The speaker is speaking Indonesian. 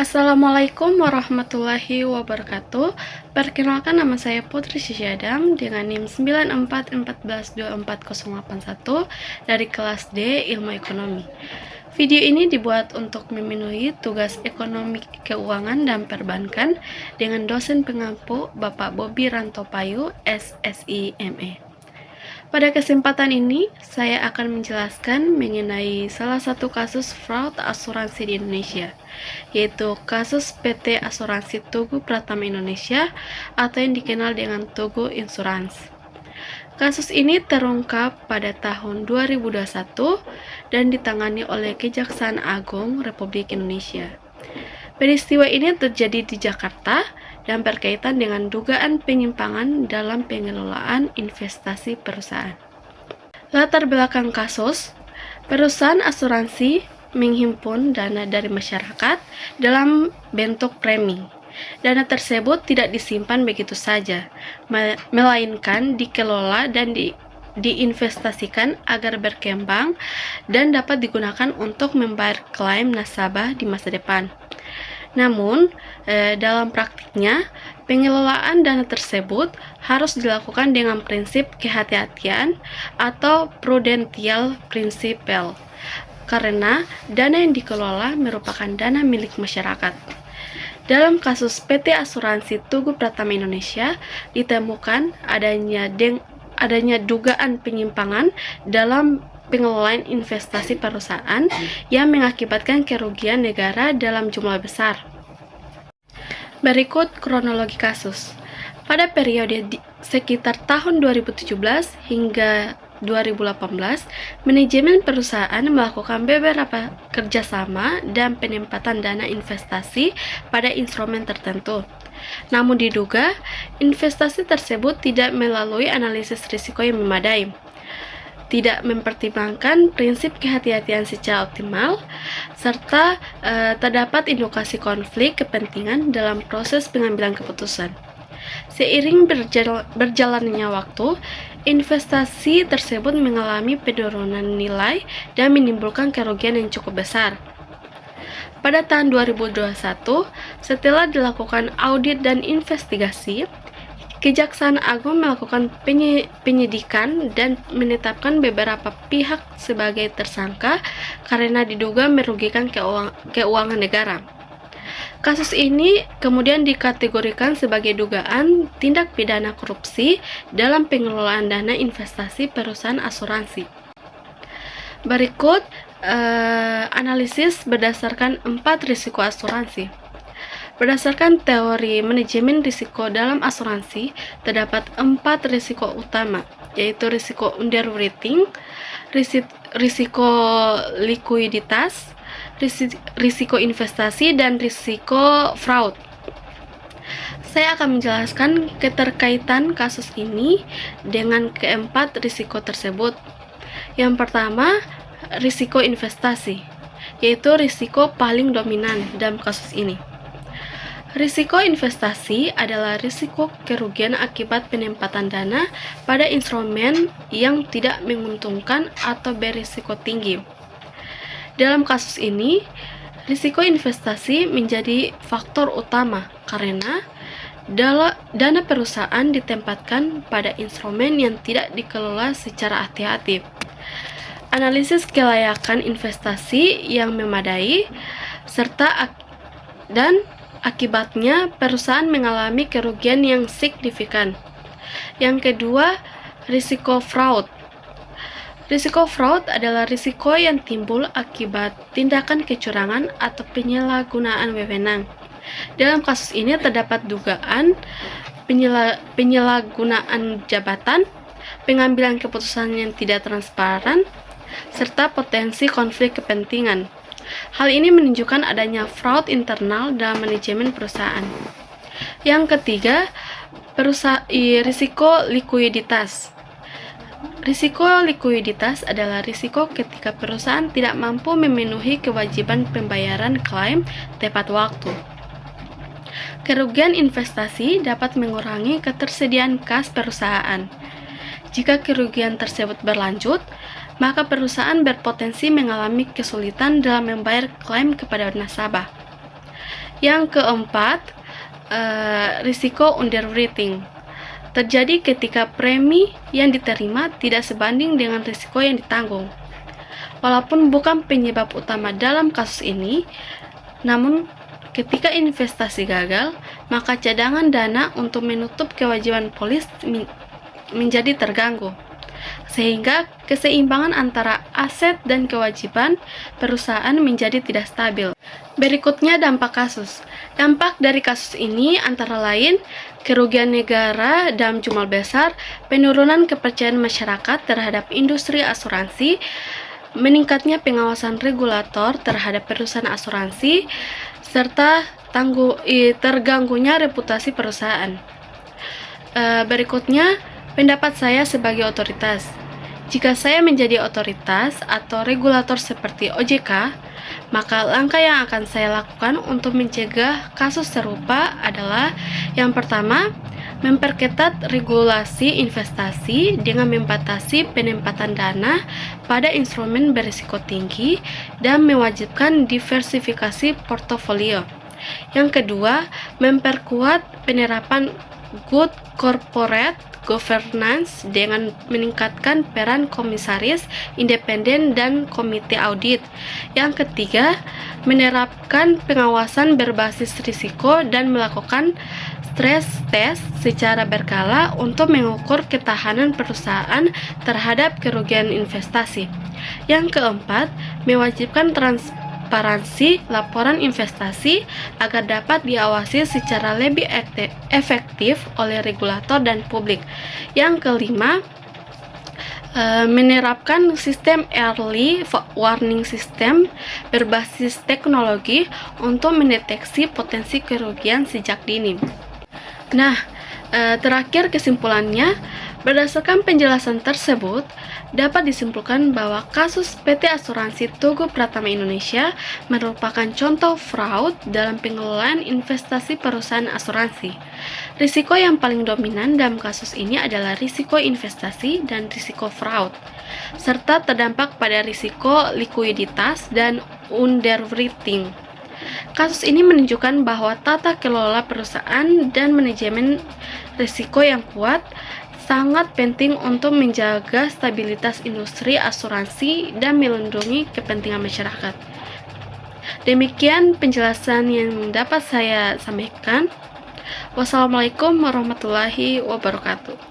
Assalamualaikum warahmatullahi wabarakatuh. Perkenalkan, nama saya Putri Syadam dengan NIM 9414124081 dari kelas D Ilmu Ekonomi. Video ini dibuat untuk memenuhi tugas ekonomi keuangan dan perbankan dengan dosen pengampu Bapak Bobi Rantopayu, SSI ME. Pada kesempatan ini, saya akan menjelaskan mengenai salah satu kasus fraud asuransi di Indonesia, yaitu kasus PT Asuransi Tugu Pratama Indonesia atau yang dikenal dengan Tugu Insurance. Kasus ini terungkap pada tahun 2021 dan ditangani oleh Kejaksaan Agung Republik Indonesia. Peristiwa ini terjadi di Jakarta dan berkaitan dengan dugaan penyimpangan dalam pengelolaan investasi perusahaan. Latar belakang kasus, perusahaan asuransi menghimpun dana dari masyarakat dalam bentuk premi. Dana tersebut tidak disimpan begitu saja, melainkan dikelola dan diinvestasikan agar berkembang dan dapat digunakan untuk membayar klaim nasabah di masa depan. Namun, dalam praktiknya, pengelolaan dana tersebut harus dilakukan dengan prinsip kehati-hatian atau prudential principle, karena dana yang dikelola merupakan dana milik masyarakat. Dalam kasus PT Asuransi Tugu Pratama Indonesia, ditemukan adanya dugaan penyimpangan dalam pengelolaan investasi perusahaan yang mengakibatkan kerugian negara dalam jumlah besar. Berikut kronologi kasus. Pada periode sekitar tahun 2017 hingga 2018, manajemen perusahaan melakukan beberapa kerjasama dan penempatan dana investasi pada instrumen tertentu. Namun diduga, investasi tersebut tidak melalui analisis risiko yang memadai, tidak mempertimbangkan prinsip kehati-hatian secara optimal, serta terdapat indikasi konflik kepentingan dalam proses pengambilan keputusan. Seiring berjalannya waktu, investasi tersebut mengalami penurunan nilai dan menimbulkan kerugian yang cukup besar. Pada tahun 2021, setelah dilakukan audit dan investigasi, Kejaksaan Agung melakukan penyidikan dan menetapkan beberapa pihak sebagai tersangka karena diduga merugikan keuangan negara. Kasus ini kemudian dikategorikan sebagai dugaan tindak pidana korupsi dalam pengelolaan dana investasi perusahaan asuransi. Berikut analisis berdasarkan 4 risiko asuransi. Berdasarkan teori manajemen risiko dalam asuransi, terdapat 4 risiko utama, yaitu risiko underwriting, risiko likuiditas, risiko investasi, dan risiko fraud. Saya akan menjelaskan keterkaitan kasus ini dengan keempat risiko tersebut. Yang pertama, risiko investasi, yaitu risiko paling dominan dalam kasus ini. Risiko investasi adalah risiko kerugian akibat penempatan dana pada instrumen yang tidak menguntungkan atau berisiko tinggi. Dalam kasus ini, risiko investasi menjadi faktor utama karena dana perusahaan ditempatkan pada instrumen yang tidak dikelola secara hati-hati. Analisis kelayakan investasi yang memadai serta akibatnya perusahaan mengalami kerugian yang signifikan. Yang kedua, risiko fraud. Risiko fraud adalah risiko yang timbul akibat tindakan kecurangan atau penyalahgunaan wewenang. Dalam kasus ini terdapat dugaan penyalahgunaan jabatan, pengambilan keputusan yang tidak transparan, serta potensi konflik kepentingan. Hal ini menunjukkan adanya fraud internal dalam manajemen perusahaan. Yang ketiga, risiko likuiditas. Risiko likuiditas adalah risiko ketika perusahaan tidak mampu memenuhi kewajiban pembayaran klaim tepat waktu. Kerugian investasi dapat mengurangi ketersediaan kas perusahaan. Jika kerugian tersebut berlanjut, maka perusahaan berpotensi mengalami kesulitan dalam membayar klaim kepada nasabah. Yang keempat, risiko underwriting. Terjadi ketika premi yang diterima tidak sebanding dengan risiko yang ditanggung. Walaupun bukan penyebab utama dalam kasus ini, namun ketika investasi gagal, maka cadangan dana untuk menutup kewajiban polis menjadi terganggu, sehingga keseimbangan antara aset dan kewajiban perusahaan menjadi tidak stabil. Berikutnya dampak kasus. Dampak dari kasus ini antara lain kerugian negara dalam jumlah besar, penurunan kepercayaan masyarakat terhadap industri asuransi, meningkatnya pengawasan regulator terhadap perusahaan asuransi, serta terganggunya reputasi perusahaan. Berikutnya, pendapat saya sebagai otoritas. Jika saya menjadi otoritas atau regulator seperti OJK, maka langkah yang akan saya lakukan untuk mencegah kasus serupa adalah yang pertama, memperketat regulasi investasi dengan membatasi penempatan dana pada instrumen berisiko tinggi dan mewajibkan diversifikasi portofolio. Yang kedua, memperkuat penerapan good corporate governance dengan meningkatkan peran komisaris independen dan komite audit. Yang ketiga, menerapkan pengawasan berbasis risiko dan melakukan stress test secara berkala untuk mengukur ketahanan perusahaan terhadap kerugian investasi. Yang keempat, mewajibkan transparansi laporan investasi agar dapat diawasi secara lebih efektif oleh regulator dan publik. Yang kelima, menerapkan sistem early warning system berbasis teknologi untuk mendeteksi potensi kerugian sejak dini. Nah, terakhir kesimpulannya, berdasarkan penjelasan tersebut, dapat disimpulkan bahwa kasus PT Asuransi Tugu Pratama Indonesia merupakan contoh fraud dalam pengelolaan investasi perusahaan asuransi. Risiko yang paling dominan dalam kasus ini adalah risiko investasi dan risiko fraud, serta terdampak pada risiko likuiditas dan underwriting. Kasus ini menunjukkan bahwa tata kelola perusahaan dan manajemen risiko yang kuat sangat penting untuk menjaga stabilitas industri asuransi dan melindungi kepentingan masyarakat. Demikian penjelasan yang dapat saya sampaikan. Wassalamualaikum warahmatullahi wabarakatuh.